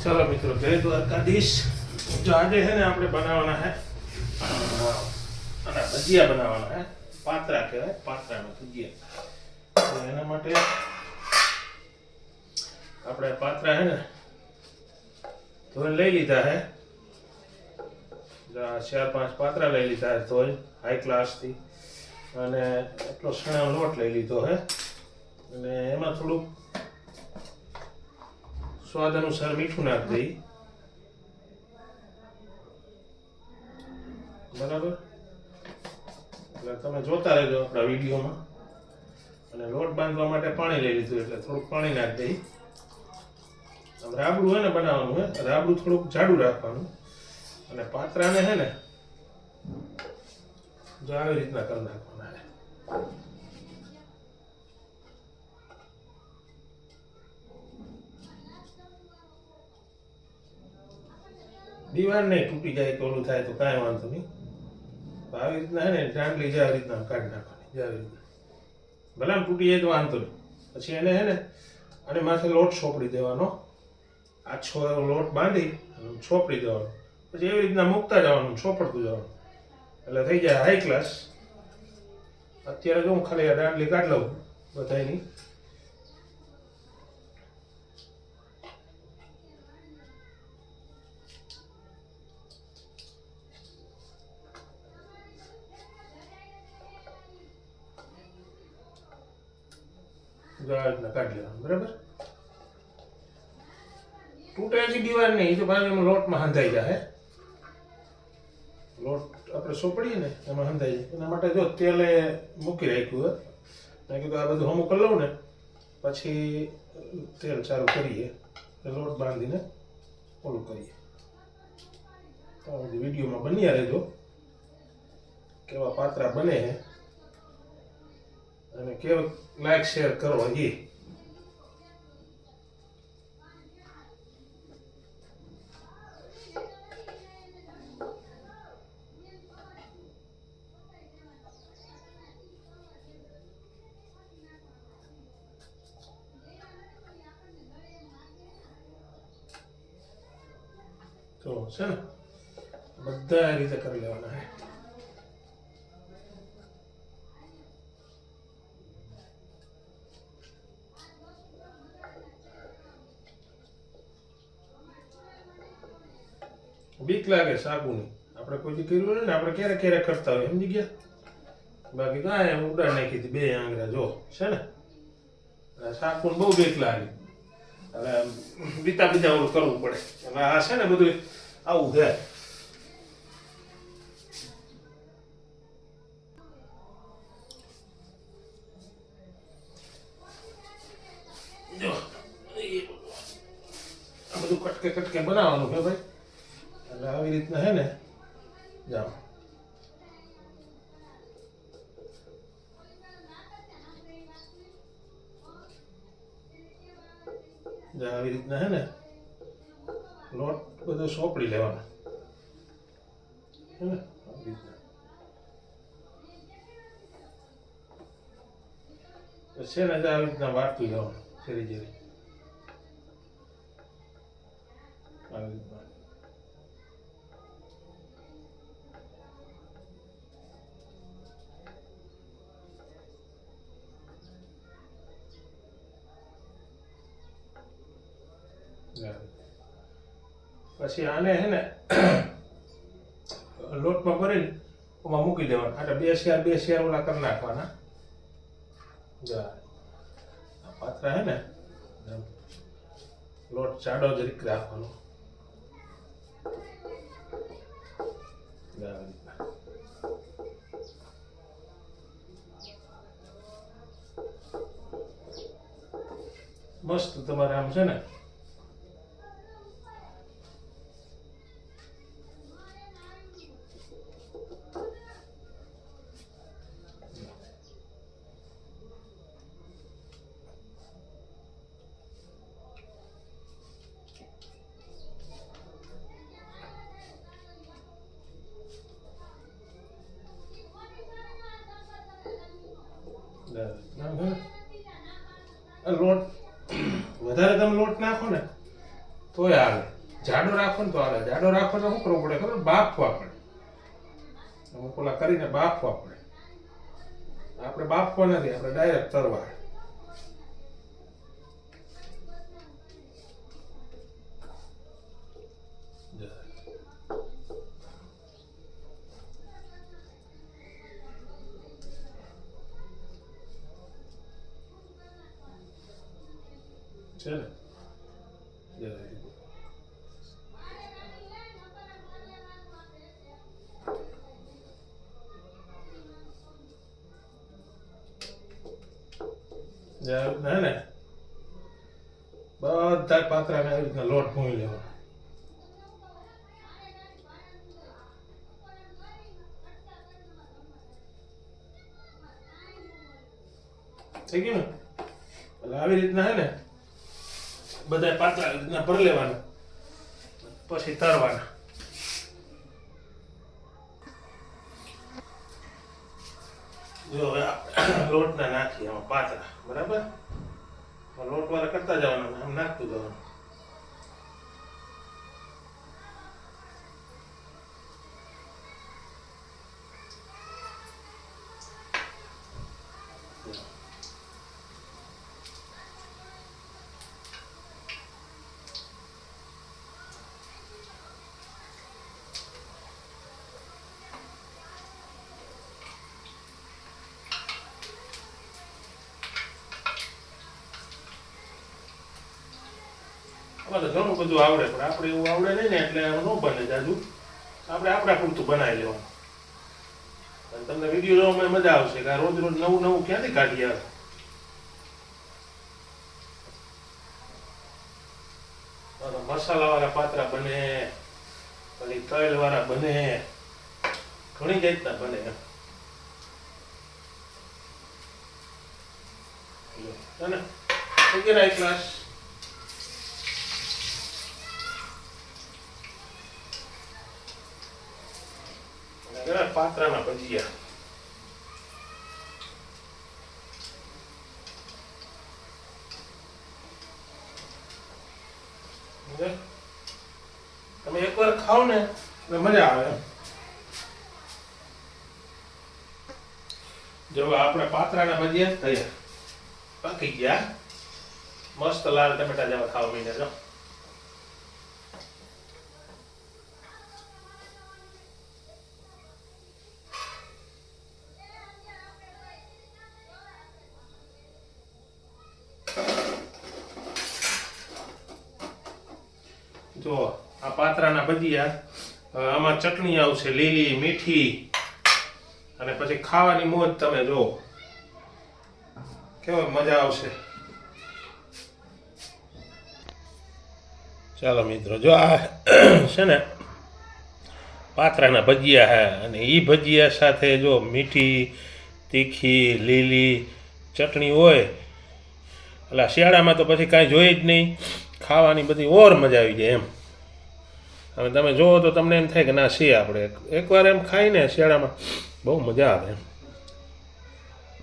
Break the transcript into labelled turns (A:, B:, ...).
A: चलो मित्रों, जय द्वारकाधीश। जो आज है ना આપણે બનાવવાના है અને ભજીયા બનાવવાના है। પાત્રા કહેવાય, પાત્રાના ભજીયા। તો એના માટે આપણે પાત્રા है ને ધોઈને લઈ લીધા है। 4-5 પાત્રા લઈ લીધા है ધોઈ હાઈ ક્લાસ થી, અને એટલો સણાનો લોટ લઈ લીધો है, અને એમાં થોડું स्वाद अनुसार मीठू नाख दई। बराबर, એટલે તમે જોતા રહેજો આપણા વિડીયોમાં। અને લોટ બાંધવા માટે પાણી લઈ લીધું, એટલે થોડુંક પાણી નાખ દઈ। આમ રાબડું હે ને બનાવવાનું હે, રાબડું થોડુંક જાડું રાખવાનું, અને પાત્રાને હે ને જો આવી રીતના કરી નાખવાના હે। दीवार नहीं टूटी जाए तो ओलू थाय तो कांई वांधो नहीं। तो આવી રીતના હે ને ડાંડલી જે આવી રીતના કાઢી નાખવાની, જે આવી રીતના ભલે આમ તૂટી જાય તો વાંધો નહીં। પછી એને હે ને અને માથે લોટ છોપડી દેવાનો, આછો એવો લોટ બાંધી અને છોપડી દેવાનો। પછી એવી રીતના મૂકતા જવાનું, છોપડતું જવાનું, એટલે થઈ જાય હાઈ ક્લાસ। અત્યારે જો હું ખાલી આ ડાંડલી કાઢ લઉં બધાયની। काट लेवा बराबर। टूटे ऐसी दीवार नहीं तो भाई में लोट में हंधाई जाए। लोट આપણે સોપડીએ ને એમાં હંધાઈ જાય, એના માટે જો તેલે મૂકી રાખ્યું હે। મેં કીધું આ બધું હમું કરી લઉં ને પછી તેલ ચાલુ કરીએ, લોટ બાંધીને ઓલું કરીએ। તો વિડીયોમાં બન્યા રહેજો કેવા પાત્રા બને છે, અને કેવું લાઈક શેર કરો એ। તો છે ને બધા આ રીતે કરી લેવાના છે। बीक लागे साबुनी આપણે કોઈ કર્યું ને, આપણે ક્યારે ક્યારે કરતા હોય સમજી ગયા। બાકી કાંઈ ઉડાડ નાખી હતી 2 આંગળા જો છે ને। સાબુન બહુ બીક લાગે, એટલે બીતા બીજા ઓલું કરવું પડે। અને આ છે ને બધું આવું છે। જો આ બધું કટકે કટકે બનાવવાનું છે ભાઈ। એટલે આવી રીતના હે ને જાઓ આવી રીતના હે ને લોટ બધો સોપડી લેવાનો હે ને। આવી રીતના પછી ને આવી રીતના વાટતું જવાનું શેરી જેરી આવી રીતના। પછી આને હે ને લોટમાં ભરીને ઓમાં મૂકી દેવાના, એટલે 2 શેર ઓલા કરી નાખવાના। જા પાત્રા હે ને લોટ જાડો જરીક રાખવાનો, મસ્ત તમારે આમ છે ને લોટ વધારે તમે લોટ નાખો ને તોય આવે। જાડો રાખો ને તો હાલે. જાડો રાખો તો શું કરવું પડે ખબર? બાફવા પડે. અમુક ઓલા કરીને બાફવા પડે. આપણે બાફવા નથી, આપણે ડાયરેક્ટ તરવા. છે ને હે ને બધા પાત્રાને આવી રીતના લોટ ભૂંઈ લેવાનો. થઈ ગયું ને? એટલે આવી રીતના હે ને બધા પાત્રા આવી રીતના ભરી લેવાના, પછી તરવાના. જો હવે લોટના નાખીએ આમાં પાત્રા, બરાબર? લોટ વાળા કરતા જવાનું, આમ નાખતું જવાનું. તો ઘણું બધું આવડે, પણ આપણે એવું આવડે નહીં ને, એટલે ન બને જાજુ. આપણે આપણા પૂરતું બનાવી લેવાનું. અને તમને વિડીયો જોવામાં મજા આવશે કે રોજ રોજ નવું નવું ક્યાંથી કાઢી આવે. મસાલા વાળા પાત્રા બને, પછી તળ વાળા બને, ઘણી જાતના બને. અને એક ગ્લાસ પાત્રાના ભજીયા. તમે એકવાર ખાઓ ને એટલે મજા આવે. જો આપણે પાત્રાના ભજીયા તૈયાર, પાકી ગયા, મસ્ત લાલ ટમેટા જેવા ખાવા માંડ્યા. જો જો આ પાત્રાના ભજીયા, આમાં ચટણી આવશે લીલી મીઠી, અને પછી ખાવાની મોજ. તમે જો કેવો મજા આવશે. ચાલો મિત્રો, જો આ છે ને પાત્રાના ભજીયા હે, અને એ ભજીયા સાથે જો મીઠી તીખી લીલી ચટણી હોય, એટલે શિયાળામાં તો પછી કાંઈ જોઈએ જ નહીં, ખાવાની બધી ઓર મજા આવી જાય એમ. હવે તમે જોવો તો તમને એમ થાય કે ના છીએ આપણે એકવાર એમ ખાઈને શિયાળામાં બહુ મજા આવે એમ.